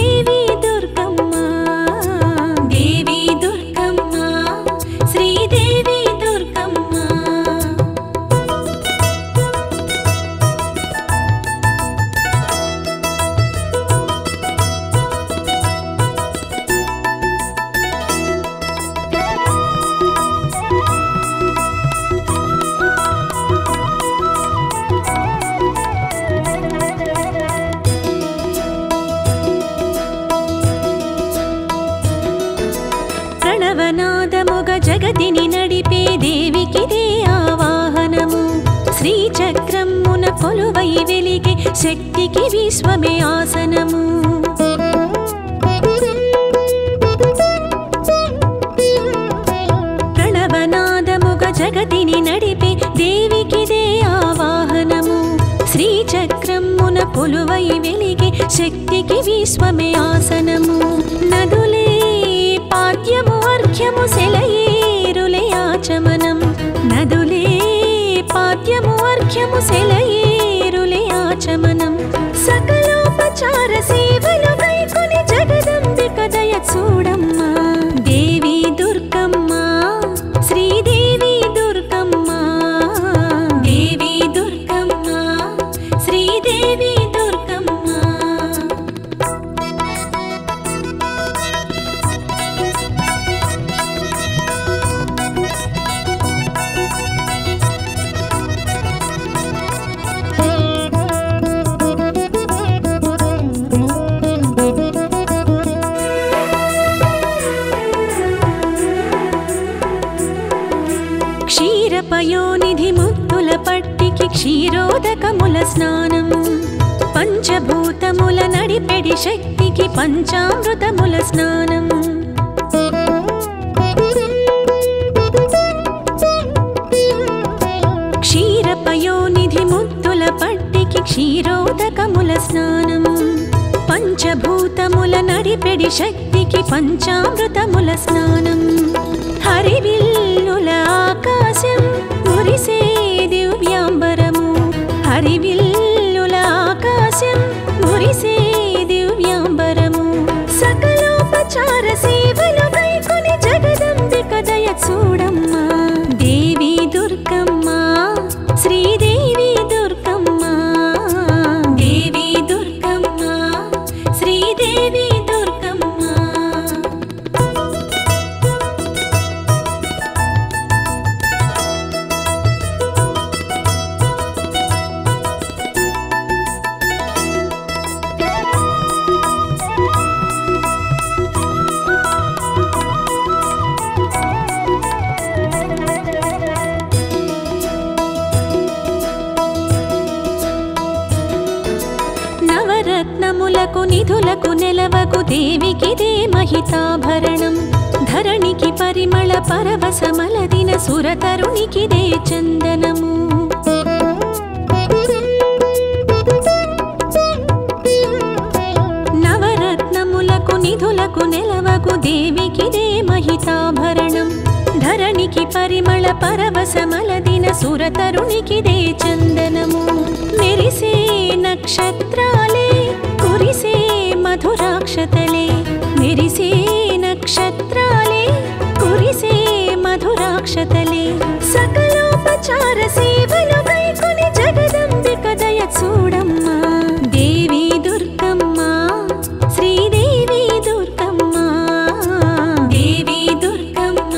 శ్రీదేవి దుర్గమ్మ దేవి దుర్గమ్మ శ్రీదేవి దుర్గమ్మ ప్రణవనాదముగ జగతిని నడిపే దేవికిదే ఆవాహనము శ్రీచక్రమున కొలువై వెలిగే శక్తికి విశ్వమే ఆసనము ప్రణవనాదముగ జగతిని నడిపే దేవికిదే ఆవాహనము శ్రీచక్రమున కొలువై వెలిగే శక్తికి విశ్వమే ఆసనము నదులే పాద్యము అర్ఘ్యము సెలయేరులే ఆచమనం నదులే పాద్యము అర్ఘ్యము సెలయేరులే ఆచమనం సకలోపచార సేవలు గైకొని జగదంబిక దయ చూడమ్మా దేవి దుర్గమ్మ శ్రీదేవి దుర్గమ్మ దేవి దుర్గమ్మ శ్రీదేవి దుర్గమ్మ క్షీరపయోనిధి ముత్తుల పట్టికి క్షీరోదకముల స్నానం పంచభూతముల నడిపెడి శక్తికి పంచామృతముల స్నానం క్షీరపయోనిధి ముత్తుల పట్టికి క్షీరోదకముల స్నానం పంచభూతముల నడిపెడి శక్తికి పంచామృతముల స్నానం హరివిల్లుల ఆకాశం మురిసే దివ్యాంబరము హరివిల్లుల ఆకాశం మురిసే దివ్యాంబరము సకలోపచార సేవలు గైకొని జగదంబిక దయ చూడమ్మా దేవి దుర్గమ్మ శ్రీదేవి దుర్గమ్మ దేవి దుర్గమ్మ శ్రీదేవి దుర్గమ్మ నవరత్నములకు నిధులకు నెలవకు దేవికిదే మహితాభరణం ధరణికి పరిమళ పరవశమలదిన సురతరునికిదే చందనము నవరత్నములకు నిధులకు నెలవకు దేవికిదే మహితాభరణం ధరణికి పరిమళ పరవశమలదిన సురతరునికిదే చందనము మెరిసే నక్షత్రాలే కురిసే మధురాక్షతలే మెరిసే నక్షత్రాలే కురిసే మధురాక్షతలే సకలోపచార సేవలు గైకొని జగదంబిక దయ చూడమ్మా దేవి దుర్గమ్మ శ్రీదేవి దుర్గమ్మ దేవి దుర్గమ్మ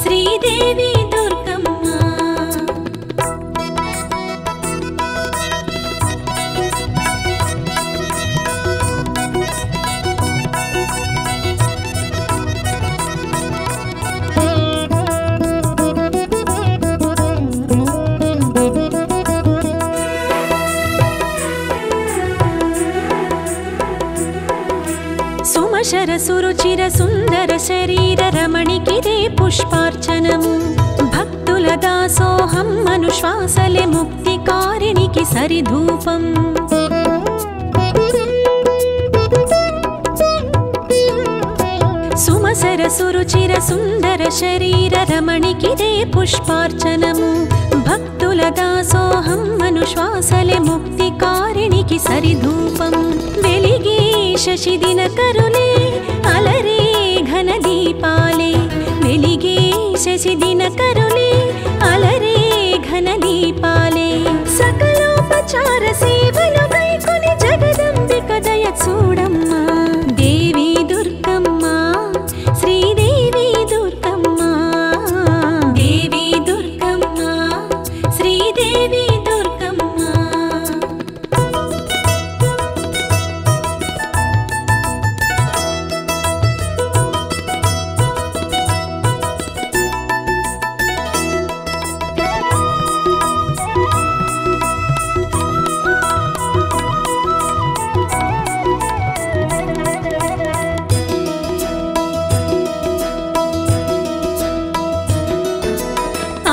శ్రీదేవి దుర్గమ్మ సుమశర సురుచిర సుందర శరీర రమణికిదే పుష్పార్చనము భక్తుల దాసోహం అనుశ్వాసలే ముక్తికారిణికి సరిధూపం సుమశర సురుచిర సుందర శరీర రమణికిదే పుష్పార్చనము భక్తుల దాసోహం మనుశ్వాసలే ముక్తికారిణికి సరిధూపం వెలిగే శశి దినకరులే అలరే ఘన దీపాలే వెలిగే శశి దినకరులే అలరే ఘన దీపాలే సకలోపచార సేవలు వైకొని జగదంబిక దయ చూడమ్మా దేవి దుర్గమ్మ శ్రీదేవి దుర్గమ్మ దేవి దుర్గమ్మ శ్రీదేవి దుర్గమ్మ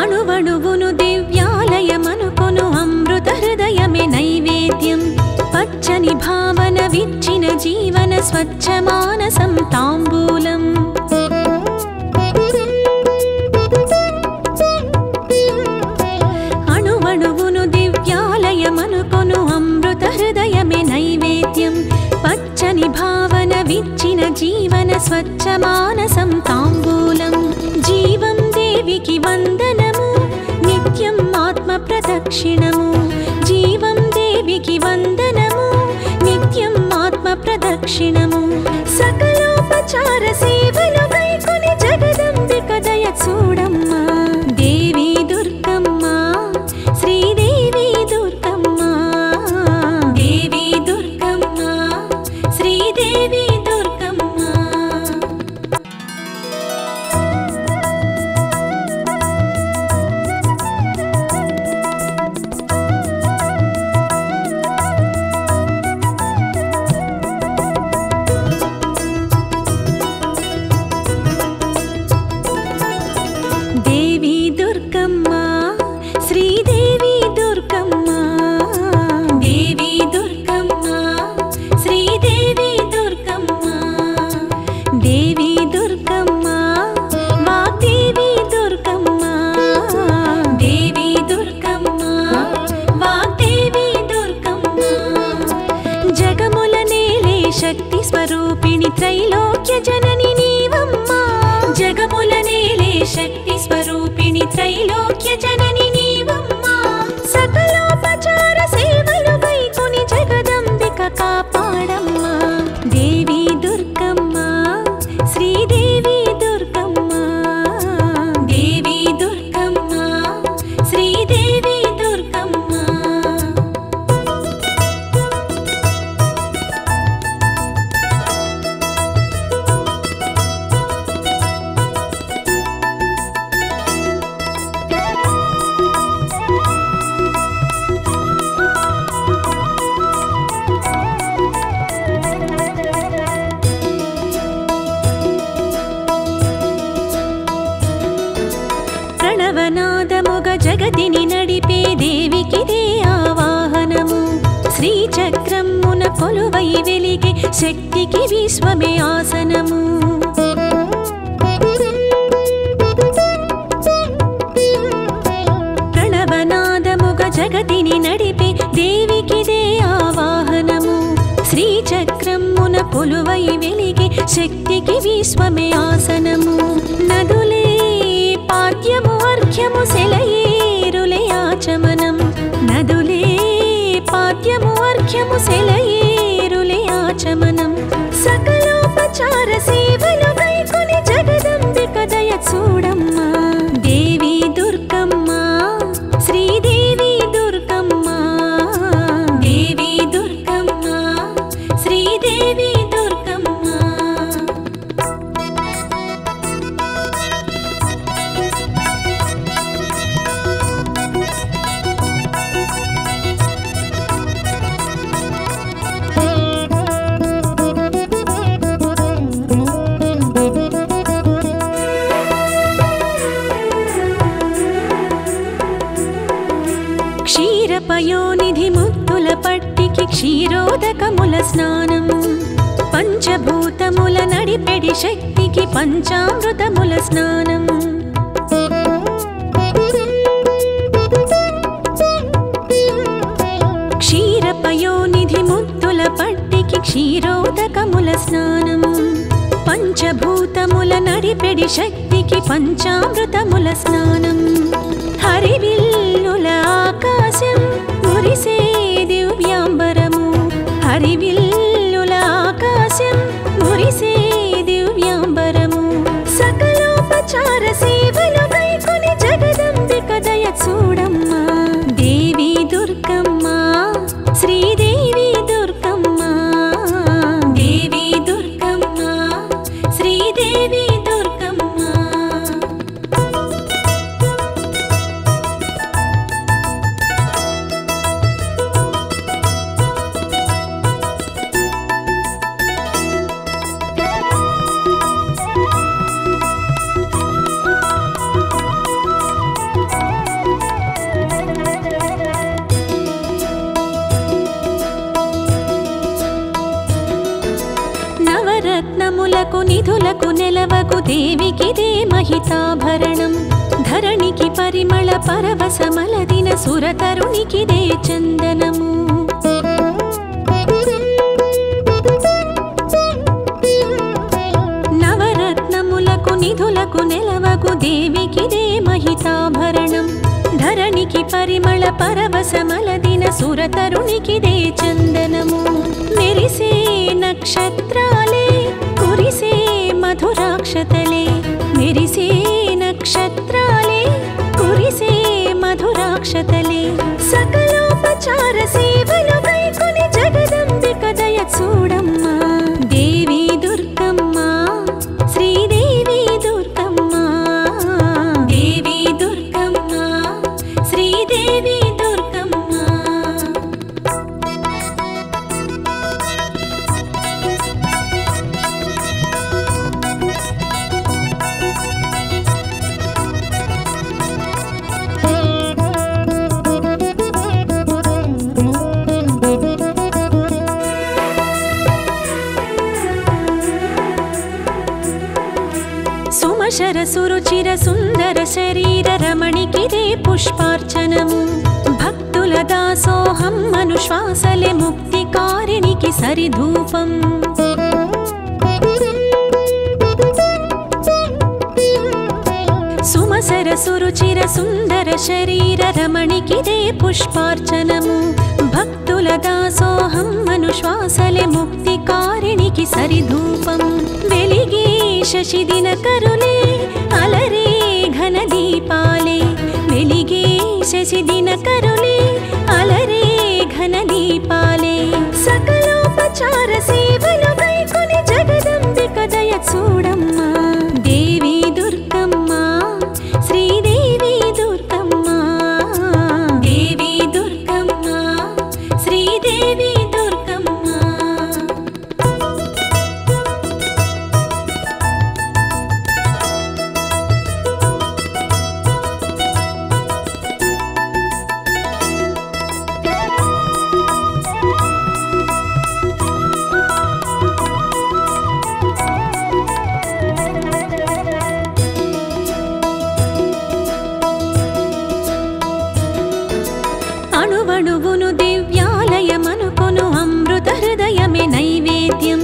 అణువణువును దివ్యాలయమనుకొను అమృత హృదయమే నైవేద్యం పచ్చని భావన విచ్చిన జీవన స్వచ్ఛ మానసం తాంబూలం అణువణువును దివ్యాలయమనుకొను అమృత హృదయమే నైవేద్యం పచ్చని భావన విచ్చిన జీవన స్వచ్ఛ మానసం తాంబూలం జీవం దేవికి వందనము నిత్యం ఆత్మ ప్రదక్షిణము జీవం దేవికి వందనము నిత్యం ఆత్మ ప్రదక్షిణము సకలోపచార సేవలు వైకొని జగదంబిక దయ చూడమ్మా దేవి దుర్గమ్మ శ్రీదేవి దుర్గమ్మ దేవి దుర్గమ్మ శ్రీదేవి దుర్గమ్మ దేవి దుర్గమ్మ శ్రీదేవి దుర్గమ్మ దేవి దుర్గమ్మ శ్రీదేవి దుర్గమ్మ దేవి దుర్గమ్మ వాగ్దేవి దుర్గమ్మ దేవి దుర్గమ్మ వాగ్దేవి దుర్గమ్మ జగముల నేలే శక్తి స్వరూపిణి త్రైలోక్య జనని నీవమ్మా జగముల నేలే శక్తి స్వరూపిణి త్రైలోక్య జనని నీవమ్మా సకలోపచార సేవలు వైకొని జగదంబిక కాపాడమ్మా దేవి దుర్గమ్మ శ్రీదేవి దుర్గమ్మ దేవి దుర్గమ్మ శ్రీదేవి దుర్గమ్మ ప్రణవనాదముగ జగతిని నడిపే దేవికిదే ఆవాహనము శ్రీచక్రమున కొలువై వెలిగే శక్తికి విశ్వమే ఆసనము ప్రణవనాదముగ జగతిని నడిపే దేవికిదే ఆవాహనము శ్రీచక్రమున కొలువై వెలిగే శక్తికి విశ్వమే ఆసనము నదులే పాద్యము అర్ఘ్యము సెలయేరులే ఆచమనం నదులే పాద్యము అర్ఘ్యము సెలయేరులే ఆచమనం సకలోపచార సేవలు వైకొని జగదంబిక దయ చూడమ్మా దేవి దుర్గమ్మ శ్రీదేవి దుర్గమ్మ దేవి దుర్గమ్మ శ్రీదేవి దుర్గమ్మ నడిపెడి శక్తికి పంచామృతముల స్నానం. క్షీరపయోనిధి ముద్దుల పట్టికి క్షీరోదకముల స్నానం. పంచభూతముల నడిపెడి శక్తికి పంచామృతముల స్నానం. హరివిల్లుల ఆకాశం మురిసే దివ్యాంబరము. హరివిల్లుల ఆకాశం మురిసే దివ్యాంబరము. సకలోపచార సేవలు వైకొని జగదంబిక దయ చూడమ్మా. దేవి దుర్గమ్మ, శ్రీదేవి దుర్గమ్మ. దేవి దుర్గమ్మ, శ్రీదేవి దుర్గమ్మ. నవరత్నములకు నిధులకు నెలవకు దేవికిదే మహితాభరణం. ధరణికి పరిమళ పరవశమలదిన సురతరునికిదే చందనము. నవరత్నములకు నిధులకు నెలవకు దేవికిదే మహితాభరణం. ధరణికి పరిమళ పరవశమలదిన సురతరునికిదే చందనము. మెరిసే నక్షత్రాలే కురిసే మధురాక్షతలే. మెరిసే నక్షత్రాలే కురిసే మధురాక్షతలే. సకలోపచార సేవలు వైకొని జగదంబిక దయ చూడమ్మా. దేవి దుర్గమ్మ, శ్రీదేవి దుర్గమ్మ. దేవి దుర్గమ్మ, శ్రీదేవి దుర్గమ్మ. సుమశర సురుచిర సుందర శరీర రమణికిదే పుష్పార్చనము. భక్తుల దాసోహం అనుశ్వాసలే ముక్తికారిణికి సరిధూపం. సుమసర సురుచిర సుందర శరీర రమణికిదే పుష్పార్చనము. భక్తుల దాసోహం అనుశ్వాసలే ముక్తికారిణికి సరిధూపం. వెలిగే శశిదిన కరులే అలరే ఘన దీపాలే. వెలిగే శశిదిన కరులే అలరే ఘన దీపాలే. సకలోపచార సేవలు వైకొని జగదంబిక దయ చూడమ్మా. దేవి దుర్గమ్మ, శ్రీదేవి దుర్గమ్మ. దేవి దుర్గమ్మ, శ్రీదేవి దుర్గమ్మ. అణువణువును దివ్యాలయమనుకొను అమృత హృదయమే నైవేద్యం.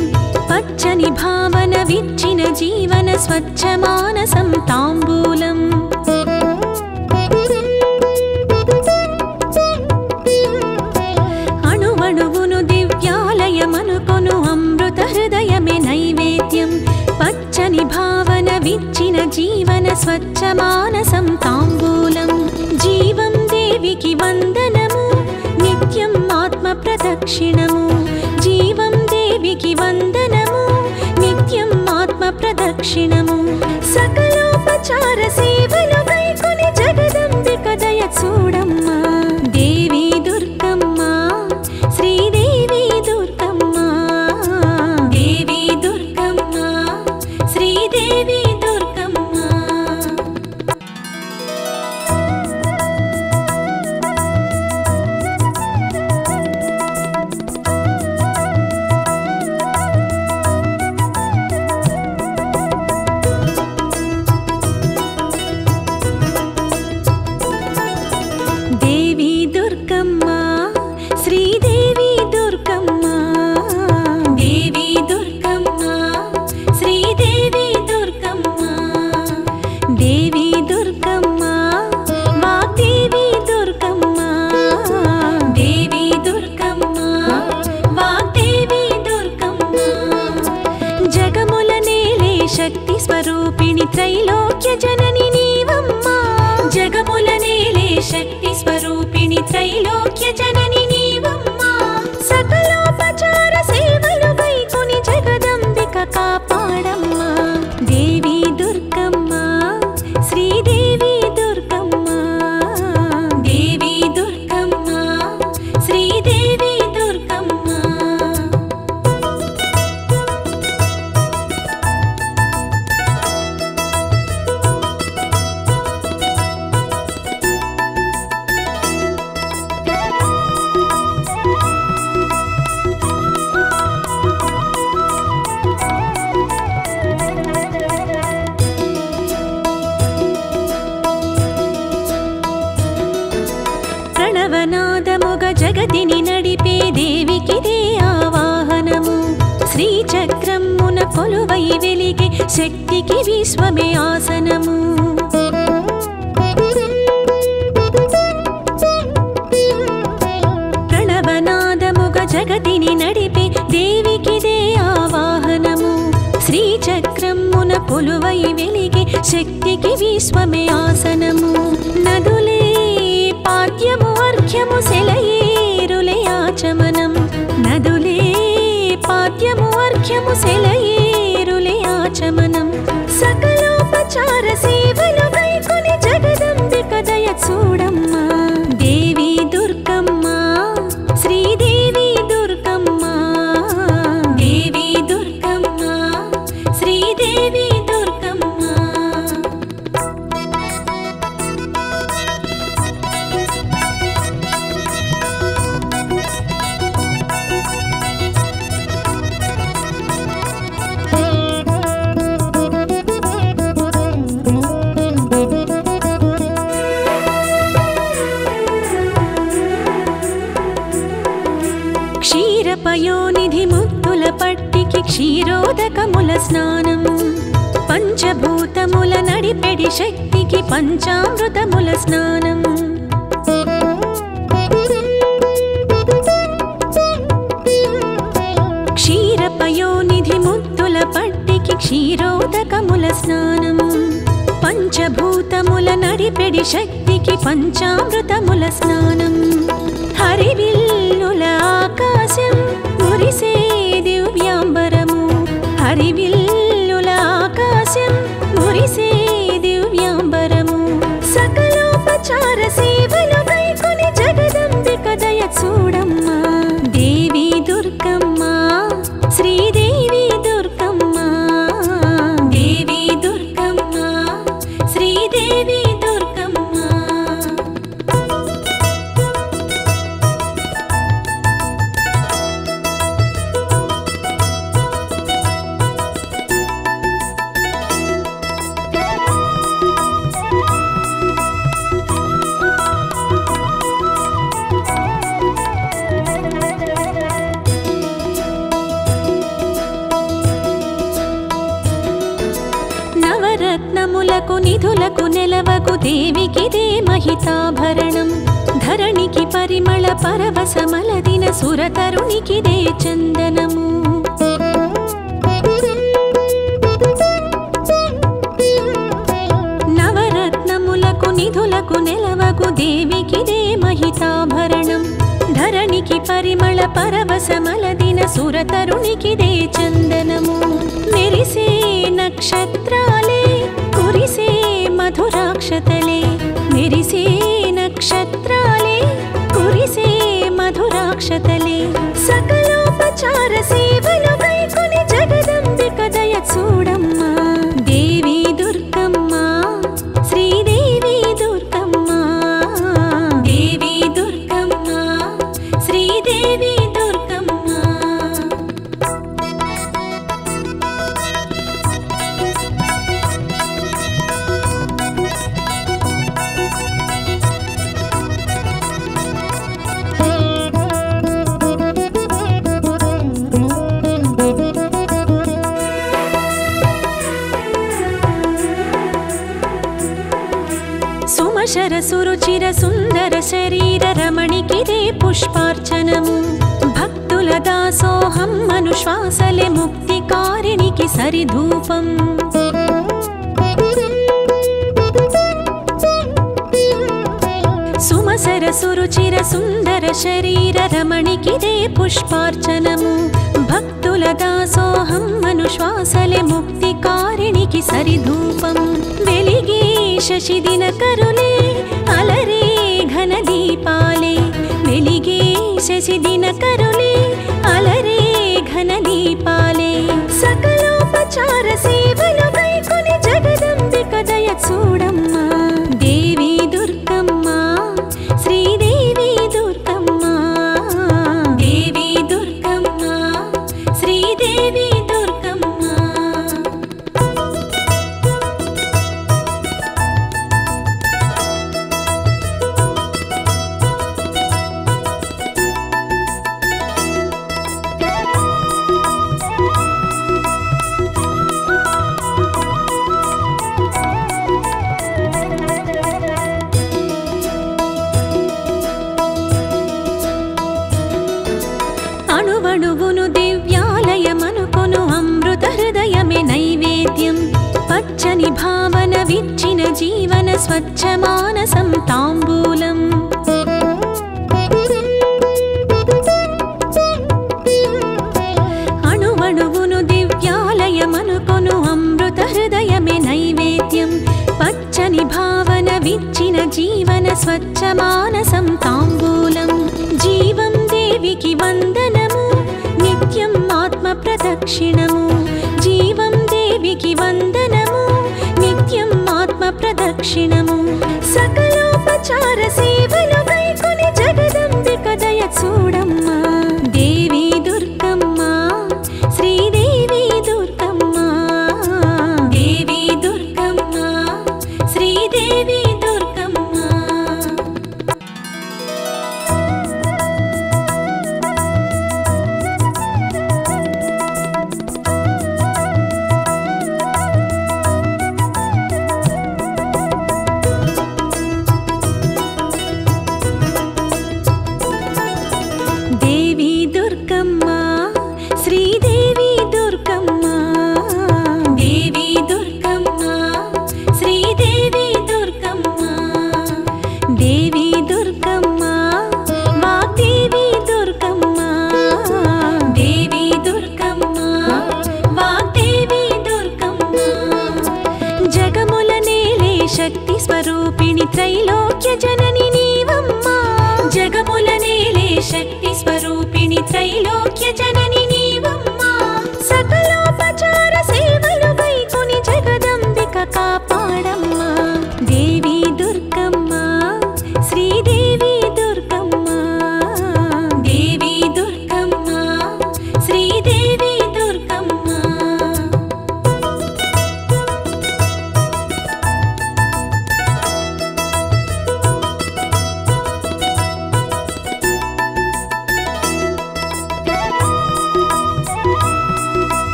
పచ్చని భావన విచ్చిన జీవన స్వచ్ఛ మానసం తాంబూలం. అణువణువును దివ్యాలయమనుకొను అమృత హృదయమే నైవేద్యం. పచ్చని భావన విచ్చిన జీవన స్వచ్ఛ మానసం తాంబూలం. జీవం దేవికి వందనము, నిత్యం ఆత్మ ప్రదక్షిణము. జీవం దేవికి వందనము, నిత్యం ఆత్మ ప్రదక్షిణము. సకలోపచార సేవలు వైకొని జగదంబిక దయ చూడమ్మా. దేవి దుర్గమ్మ, శ్రీదేవి దుర్గమ్మ. దేవి దుర్గమ్మ, శ్రీదేవి దుర్గమ్మ. శక్తి స్వరూపిణి త్రైలోక్య జనని నీవమ్మా జగముల నేలే శక్తి స్వరూపిణి త్రైలోక్య జనని నీవమ్మా సకలోపచార సేవలు వైకొని జగదంబిక కాపాడమ్మా దేవి దుర్గమ్మ శ్రీదేవి దుర్గమ్మ దేవి దుర్గమ్మ శ్రీదేవి దుర్గమ్మ ప్రణవనాదముగ జగతిని నడిపే దేవికిదే ఆవాహనము శ్రీచక్రమున కొలువై వెలిగే శక్తికి విశ్వమే ఆసనము ప్రణవనాదముగ జగతిని నడిపే దేవికిదే ఆవాహనము శ్రీచక్రమున కొలువై వెలిగే శక్తికి విశ్వమే ఆసనము నదులే పాద్యము అర్ఘ్యము సెలయేరులే ఆచమనం నదులే పాద్యము అర్ఘ్యము సెలయేరులే ఆచమనం సకలోపచార సేవలు వైకొని జగదంబిక దయ చూడమ్మా దేవి దుర్గమ్మ శ్రీదేవి దుర్గమ్మ దేవి దుర్గమ్మ శ్రీదేవి దుర్గమ్మ క్షీరపయోనిధి ముత్తుల పట్టికి క్షీరోదకముల స్నానం పంచభూతముల నడిపెడి శక్తికి పంచామృతముల స్నానం క్షీరపయోనిధి ముత్తుల పట్టికి క్షీరోదకముల స్నానం పంచభూతముల నడిపెడి శక్తికి పంచామృతముల స్నానం హరివిల్లుల ఆకాశం మురిసే దివ్యాంబరము హరివిల్లుల ఆకాశం మురిసే దివ్యాంబరము సకలోపచార సేవలు వైకొని జగదంబిక దయ చూడమ్మా దేవి దుర్గమ్మ శ్రీదేవి దుర్గమ్మ దేవి దుర్గమ్మ శ్రీదేవి దుర్గమ్మ నవరత్నములకు నిధులకు నెలవకు దేవికిదే మహితాభరణం ధరణికి పరిమళ పరవశమలదిన సురతరునికిదే చందనము నవరత్నములకు నిధులకు నెలవకు దేవికిదే మహితాభరణం ధరణికి పరిమళ పరవశమలదిన సురతరునికిదే చందనము మెరిసే నక్షత్రాలే కురిసే మధురాక్షతలే మెరిసే నక్షత్రాలే కురిసే మధురాక్షతలే సకలోపచార సేవలు వైకొని జగదంబిక దయ చూడమ్మా దేవి దుర్గమ్మ శ్రీదేవి దుర్గమ్మ దేవి దుర్గమ్మ శ్రీదేవి దుర్గమ్మ సుమశర సురుచిర సుందర శరీర రమణికిదే పుష్పార్చనము భక్తుల దాసోహం అనుశ్వాసలే ముక్తికారిణికి సరిధూపం సరసురుచిర సుందర శరీర రమణికిదే పుష్పార్చనము భక్తుల దాసోహం మనుశ్వాసలే ముక్తికారిణికి సరిధూపం వెలిగే శశిదిన కరులే అలరే ఘన దీపాలే వెలిగే శశిదిన కరులే అలరే ఘన దీపాలే సకలోపచార సేవలు వైకొని జగదంబిక దయ చూడమ్మా దేవి దుర్గమ్మ శ్రీదేవి దుర్గమ్మ దేవి దుర్గమ్మ శ్రీదేవి దుర్గమ్మ అణువణువును దివ్యాలయమనుకొను అమృత హృదయమే నైవేద్యం పచ్చని భావన విచ్చిన జీవన స్వచ్ఛ మానసం తాంబూలం అణువణువును దివ్యాలయమనుకొను అమృత హృదయమే నైవేద్యం పచ్చని భావన విచ్చిన జీవన స్వచ్ఛ మానసం తాంబూలం జీవం దేవికి వందనము నిత్యం ఆత్మ ప్రదక్షిణము జీవం దేవికి వందనము నిత్యం ఆత్మ ప్రదక్షిణము సకలోపచార సేవలు వైకొని జగదంబిక దయ చూడమ్మా దేవి దుర్గమ్మ శ్రీదేవి దుర్గమ్మ దేవి దుర్గమ్మ శ్రీదేవి దుర్గమ్మ దేవి దుర్గమ్మ శ్రీదేవి దుర్గమ్మ దేవి దుర్గమ్మ శ్రీదేవి దుర్గమ్మ దేవి దుర్గమ్మ వాగ్దేవి దుర్గమ్మ దేవి దుర్గమ్మ వాగ్దేవి దుర్గమ్మ జగముల నేలే శక్తి స్వరూపిణి త్రైలోక్య జనని నీవమ్మా జగముల నేలే శక్తి స్వరూపిణి త్రైలోక్య జనని నీవమ్మా సకలోపచార సేవలు వైకొని జగదంబిక కాపాడమ్మా దేవి దుర్గమ్మ శ్రీదేవి దుర్గమ్మ దేవి దుర్గమ్మ శ్రీదేవి దుర్గమ్మ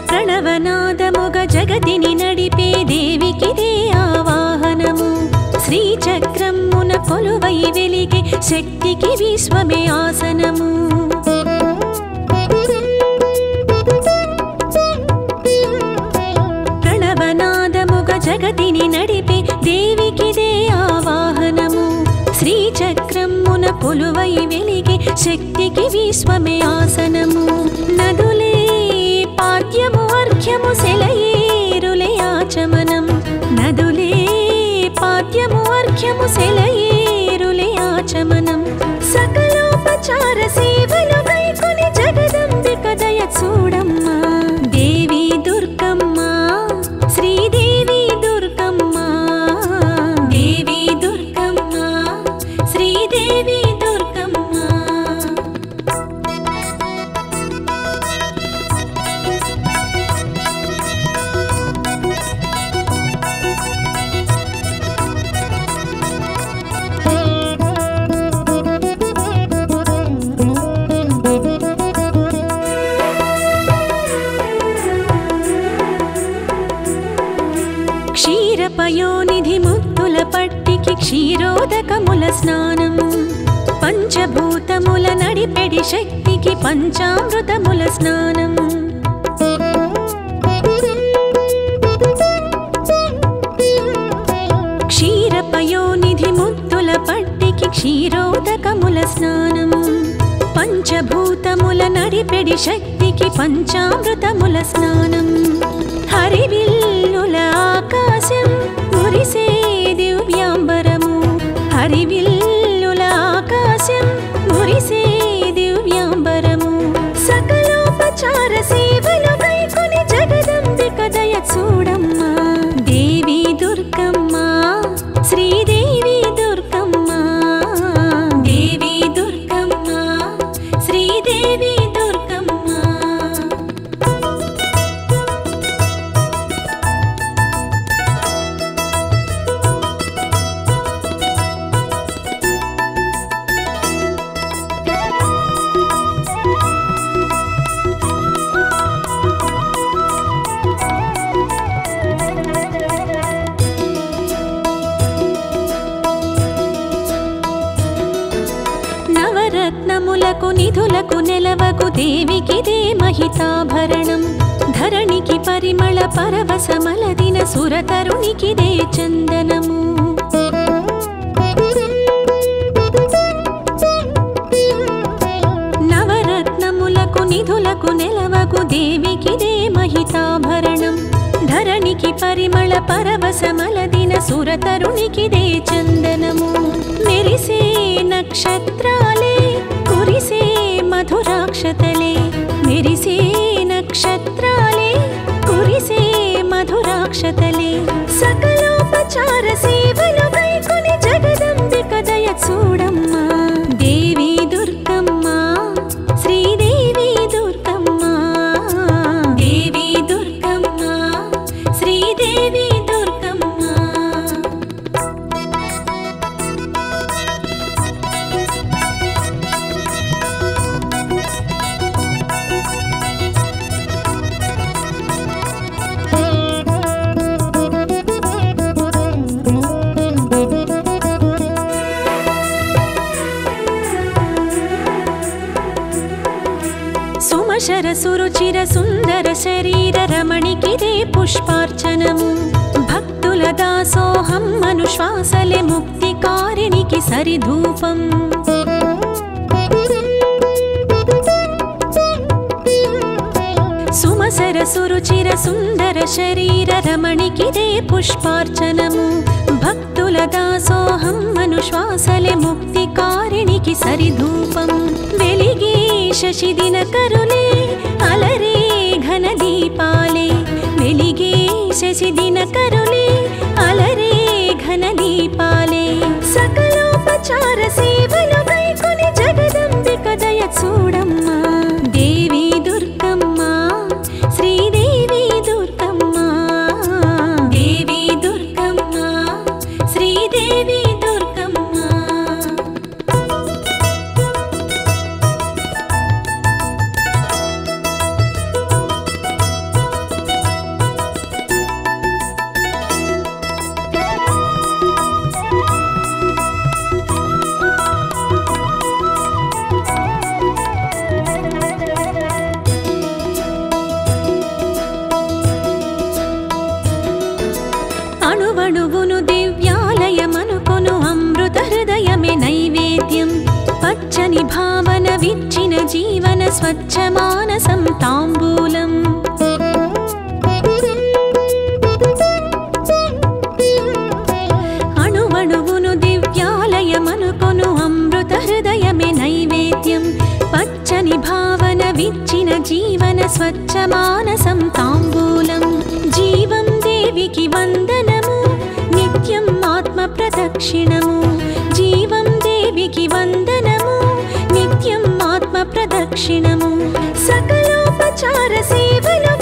ప్రణవనాదముగ జగతిని నడిపే దేవికిదే ఆవాహనము శ్రీచక్రమున కొలువై వెలిగే శక్తికి విశ్వమే ఆసనము ప్రణవనాదముగ జగతిని నడిపే దేవికిదే ఆవాహనము శ్రీచక్రమున కొలువై వెలిగే శక్తికి విశ్వమే ఆసనము నదులే పాద్యము అర్ఘ్యము సెలయేరులే ఆచమనం నదులే పాద్యము అర్ఘ్యము సెలయేరులే ఆచమనం సకలోపచార సేవలు వైకొని జగదంబిక దయ చూడమ్మా దేవి దుర్గమ్మ శ్రీదేవి దుర్గమ్మ దేవి దుర్గమ్మ శ్రీదేవి దుర్గమ్మ క్షీరపయోనిధి ముత్తుల పట్టికి క్షీరోదకముల స్నానం పంచభూతముల నడిపెడి శక్తికి పంచామృతముల స్నానం. క్షీరపయోనిధి ముద్దుల పట్టికి క్షీరోదకముల స్నానం. పంచభూతముల నడిపెడి శక్తికి పంచామృతముల స్నానం. హరివిల్లుల ఆకాశం మురిసే దివ్యాంబరము. హరివిల్లుల ఆకాశం మురిసే దివ్యాంబరము. సకలోపచార సేవలు గైకొని జగదంబిక దయ చూడమ్మా. దేవి దుర్గమ్మ, శ్రీదేవి దుర్గమ్మ. దేవి దుర్గమ్మ, శ్రీదేవి దుర్గమ్మ. నవరత్నములకు నిధులకు నెలవకు దేవికిదే మహితాభరణం. ధరణికి పరిమళ పరవశమలదిన సురతరునికిదే చందనము. నవరత్నములకు నిధులకు నెలవకు దేవికిదే మహితాభరణం. ధరణికి పరిమళ పరవశమలదిన సురతరునికిదే చందనము. మెరిసే నక్షత్రాలే కురిసే మధురాక్షతలే. మెరిసే నక్షత్రాలే కురిసే మధురాక్షతలే. సకలోపచార సేవలు గైకొని జగదంబిక దయ చూడమ్మా. దేవి దుర్గమ్మ, శ్రీదేవి దుర్గమ్మ. దేవి దుర్గమ్మ, శ్రీదేవి దుర్గమ్మ. సుమశర సురుచిర సుందర శరీర రమణికిదే పుష్పార్చనము. భక్తుల దాసోహం అనుశ్వాసలే ముక్తికారిణికి సరిధూపం. సుమసర సురుచిర సుందర శరీర రమణికిదే పుష్పార్చనము. భక్తుల దాసోహం అనుశ్వాసలే ముక్తికారిణికి సరిధూపం. వెలిగే శశిదిన కరులే అలరే ఘన దీపాలే. వెలిగే శశిదిన కరులే అలరే ఘన దీపాలే. సకలోపచార సేవలు గైకొని జగదంబిక దయ చూడమ్మా. దేవి దుర్గమ్మ, శ్రీదేవి దుర్గమ్మ. దేవి దుర్గమ్మ, శ్రీదేవి దుర్గమ్మ. అణువణువును దివ్యాలయమనుకొను అమృత హృదయమే నైవేద్యం. పచ్చని భావన విచ్చిన జీవన స్వచ్ఛ మానసం తాంబూలం. అణువణువును దివ్యాలయమనుకొను అమృత హృదయమే నైవేద్యం. పచ్చని భావన విచ్చిన జీవన స్వచ్ఛ మానసం తాంబూలం. జీవం దేవికి వందనము, నిత్యం ఆత్మ ప్రదక్షిణము. జీవం దేవికి వందనము, నిత్యం ఆత్మ ప్రదక్షిణము. సకలోపచార సేవలు